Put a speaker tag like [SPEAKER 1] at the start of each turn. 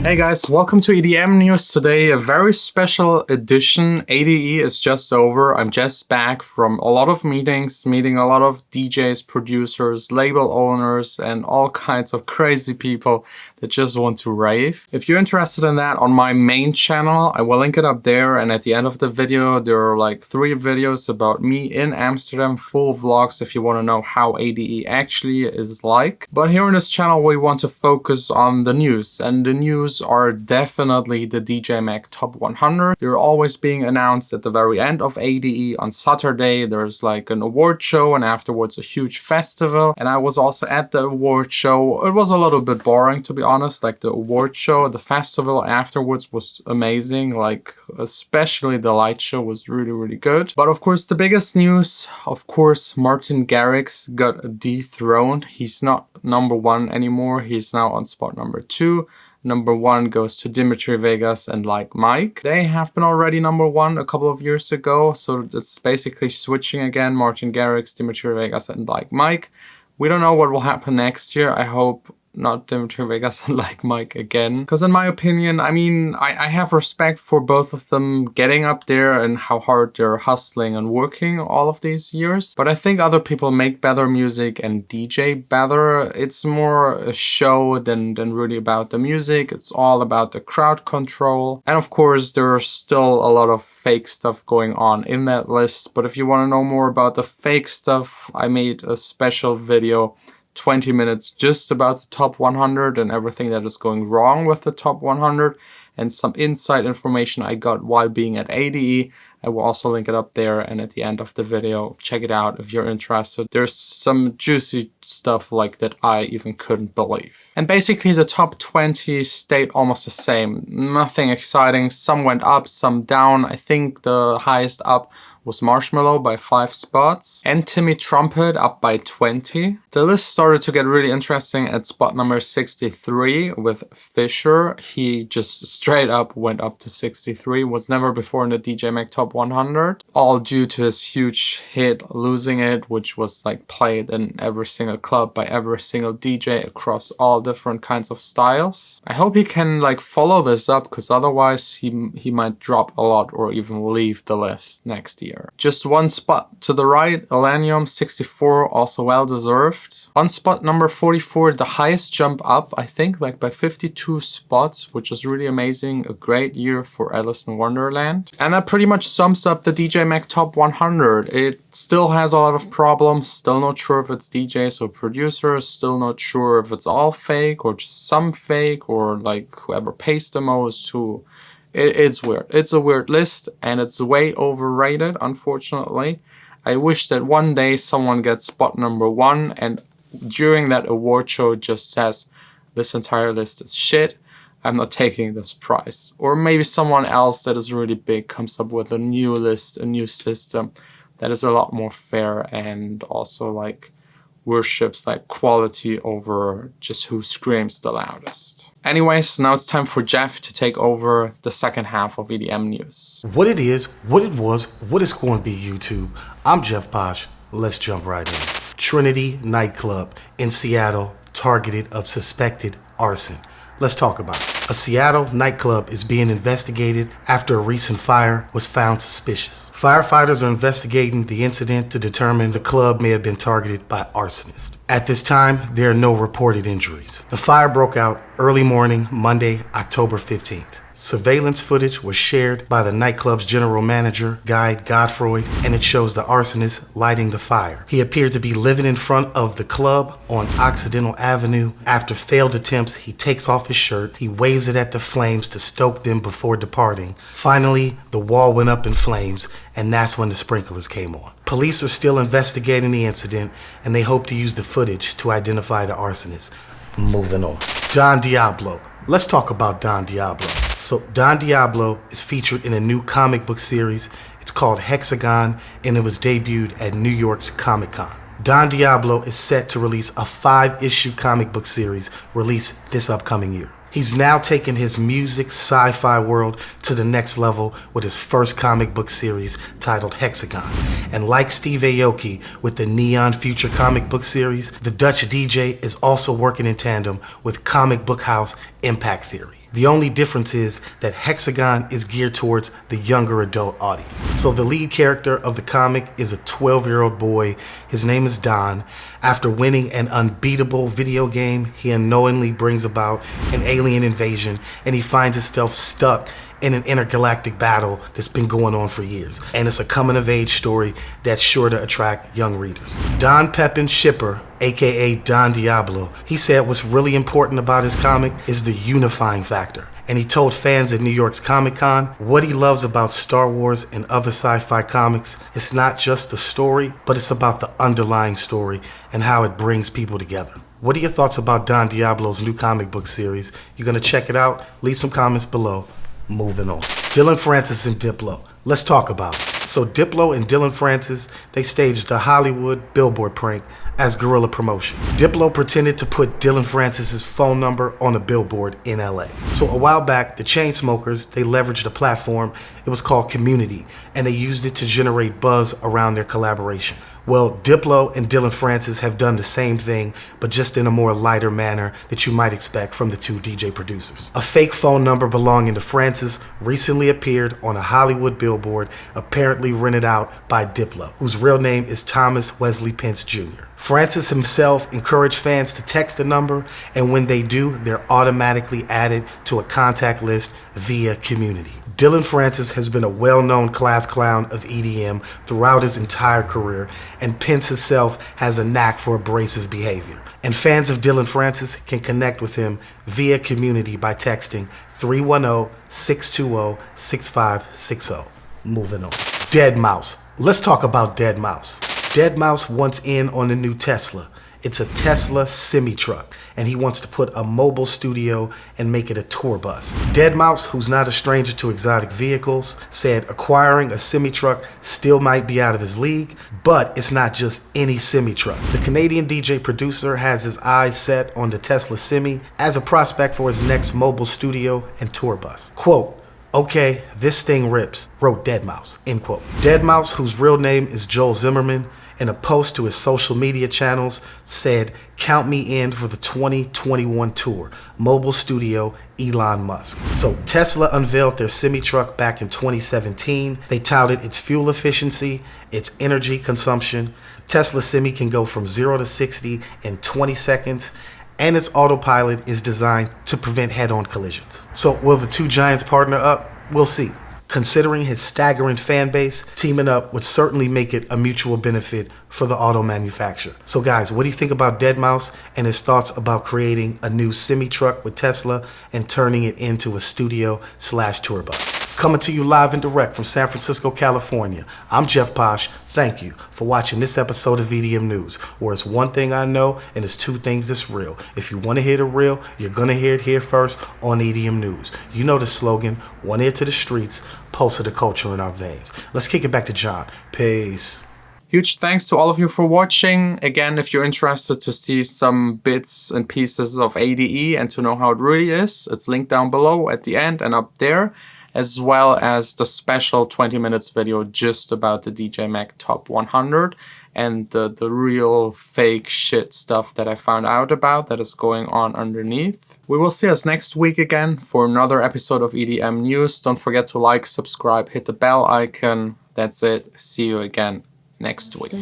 [SPEAKER 1] Hey guys, welcome to EDM News. Today, a very special edition. ADE is just over. I'm just back from a lot of meetings, meeting a lot of DJs, producers, label owners, and all kinds of crazy people that just want to rave. If you're interested in that, on my main channel, I will link it up there. And at the end of the video, there are like 3 videos about me in Amsterdam, full vlogs if you want to know how ADE actually is like. But here on this channel, we want to focus on the news, and the news are definitely the DJ Mag Top 100. They're always being announced at the very end of ADE. On Saturday, there's like an award show and afterwards a huge festival. And I was also at the award show. It was a little bit boring, to be honest. Like the award show, the festival afterwards was amazing. Like especially the light show was really good. But of course, the biggest news, of course, Martin Garrix got dethroned. He's not number 1 anymore. He's now on spot number 2. Number 1 goes to Dimitri Vegas and Like Mike. They have been already number 1 a couple of years ago, so it's basically switching again. Martin Garrix, Dimitri Vegas and Like Mike. We don't know what will happen next year. I hope not Dimitri Vegas and Like Mike again. Because in my opinion, I mean, I have respect for both of them getting up there and how hard they're hustling and working all of these years. But I think other people make better music and DJ better. It's more a show than really about the music. It's all about the crowd control. And of course, there's still a lot of fake stuff going on in that list. But if you want to know more about the fake stuff, I made a special video 20 minutes just about the top 100 and everything that is going wrong with the top 100 and some inside information I got while being at ADE. I will also link it up there, and at the end of the video, check it out if you're interested. There's some juicy stuff like that I even couldn't believe. And basically the top 20 stayed almost the same. Nothing exciting. Some went up, some down. I think the highest up was Marshmallow by 5 spots and Timmy Trumpet up by 20. The list started to get really interesting at spot number 63 with Fisher. He just straight up went up to 63, was never before in the DJ Mag Top 100, all due to his huge hit Losing It, which was like played in every single club by every single DJ across all different kinds of styles. I hope he can like follow this up, because otherwise he might drop a lot or even leave the list next year. Just 1 spot to the right, Elenium 64, also well deserved. On spot number 44, the highest jump up, I think, like by 52 spots, which is really amazing. A great year for Alice in Wonderland. And that pretty much sums up the DJ Mag Top 100. It still has a lot of problems, still not sure if it's DJs or producers, still not sure if it's all fake or just some fake, or like whoever pays the most, who... It's weird. It's a weird list and it's way overrated, unfortunately. I wish that one day someone gets spot number 1 and during that award show just says, this entire list is shit, I'm not taking this prize. Or maybe someone else that is really big comes up with a new list, a new system that is a lot more fair and also like worships like quality over just who screams the loudest. Anyways, now it's time for Jeff to take over the second half of EDM News.
[SPEAKER 2] What it is, what it was, what it's going to be, YouTube. I'm Jeff POSH. Let's jump right in. Trinity nightclub in Seattle targeted of suspected arson. Let's talk about it. A Seattle nightclub is being investigated after a recent fire was found suspicious. Firefighters are investigating the incident to determine the club may have been targeted by arsonists. At this time, there are no reported injuries. The fire broke out early morning, Monday, October 15th. Surveillance footage was shared by the nightclub's general manager, Guy Godfroy, and it shows the arsonist lighting the fire. He appeared to be living in front of the club on Occidental Avenue. After failed attempts, he takes off his shirt. He waves it at the flames to stoke them before departing. Finally, the wall went up in flames, and that's when the sprinklers came on. Police are still investigating the incident, and they hope to use the footage to identify the arsonist. Moving on. Don Diablo. Let's talk about Don Diablo. So Don Diablo is featured in a new comic book series. It's called Hexagon, and it was debuted at New York's Comic-Con. Don Diablo is set to release a 5-issue comic book series released this upcoming year. He's now taken his music sci-fi world to the next level with his first comic book series titled Hexagon. And like Steve Aoki with the Neon Future comic book series, the Dutch DJ is also working in tandem with comic book house Impact Theory. The only difference is that Hexagon is geared towards the younger adult audience. So the lead character of the comic is a 12-year-old boy. His name is Don. After winning an unbeatable video game, he unknowingly brings about an alien invasion, and he finds himself stuck in an intergalactic battle that's been going on for years. And it's a coming-of-age story that's sure to attract young readers. Don Pepin Shipper, aka Don Diablo, he said what's really important about his comic is the unifying factor. And he told fans at New York's Comic-Con what he loves about Star Wars and other sci-fi comics. It's not just the story, but it's about the underlying story and how it brings people together. What are your thoughts about Don Diablo's new comic book series? You're gonna check it out? Leave some comments below. Moving on. Dylan Francis and Diplo. Let's talk about it. So Diplo and Dylan Francis, they staged a Hollywood billboard prank as guerrilla promotion. Diplo pretended to put Dylan Francis's phone number on a billboard in LA. So a while back, the Chainsmokers, they leveraged a platform. It was called Community, and they used it to generate buzz around their collaboration. Well, Diplo and Dylan Francis have done the same thing, but just in a more lighter manner that you might expect from the two DJ producers. A fake phone number belonging to Francis recently appeared on a Hollywood billboard, apparently rented out by Diplo, whose real name is Thomas Wesley Pence Jr. Francis himself encouraged fans to text the number, and when they do, they're automatically added to a contact list via Community. Dylan Francis has been a well-known class clown of EDM throughout his entire career, and Pence himself has a knack for abrasive behavior. And fans of Dylan Francis can connect with him via Community by texting 310-620-6560. Moving on. Deadmau5. Let's talk about Deadmau5. Deadmau5 wants in on the new Tesla. It's a Tesla semi-truck, and he wants to put a mobile studio and make it a tour bus. Deadmau5, who's not a stranger to exotic vehicles, said acquiring a semi-truck still might be out of his league, but it's not just any semi-truck. The Canadian DJ producer has his eyes set on the Tesla Semi as a prospect for his next mobile studio and tour bus. Quote, "Okay, this thing rips," wrote Deadmau5, end quote. Deadmau5, whose real name is Joel Zimmerman, in a post to his social media channels said, "Count me in for the 2021 tour, mobile studio, Elon Musk." So Tesla unveiled their semi-truck back in 2017. They touted its fuel efficiency, its energy consumption. Tesla Semi can go from 0 to 60 in 20 seconds, and its autopilot is designed to prevent head-on collisions. So will the two giants partner up? We'll see. Considering his staggering fan base, teaming up would certainly make it a mutual benefit for the auto manufacturer. So guys, what do you think about Deadmau5 and his thoughts about creating a new semi-truck with Tesla and turning it into a studio/tour bus? Coming to you live and direct from San Francisco, California, I'm Jeff POSH. Thank you for watching this episode of EDM News, where it's one thing I know and it's two things that's real. If you want to hear the real, you're going to hear it here first on EDM News. You know the slogan, one ear to the streets, pulse of the culture in our veins. Let's kick it back to John. Peace.
[SPEAKER 1] Huge thanks to all of you for watching. Again, if you're interested to see some bits and pieces of ADE and to know how it really is, it's linked down below at the end and up there, as well as the special 20 minutes video just about the DJ Mag Top 100 and the real fake shit stuff that I found out about that is going on underneath. We will see us next week again for another episode of EDM News. Don't forget to like, subscribe, hit the bell icon. That's it. See you again next week.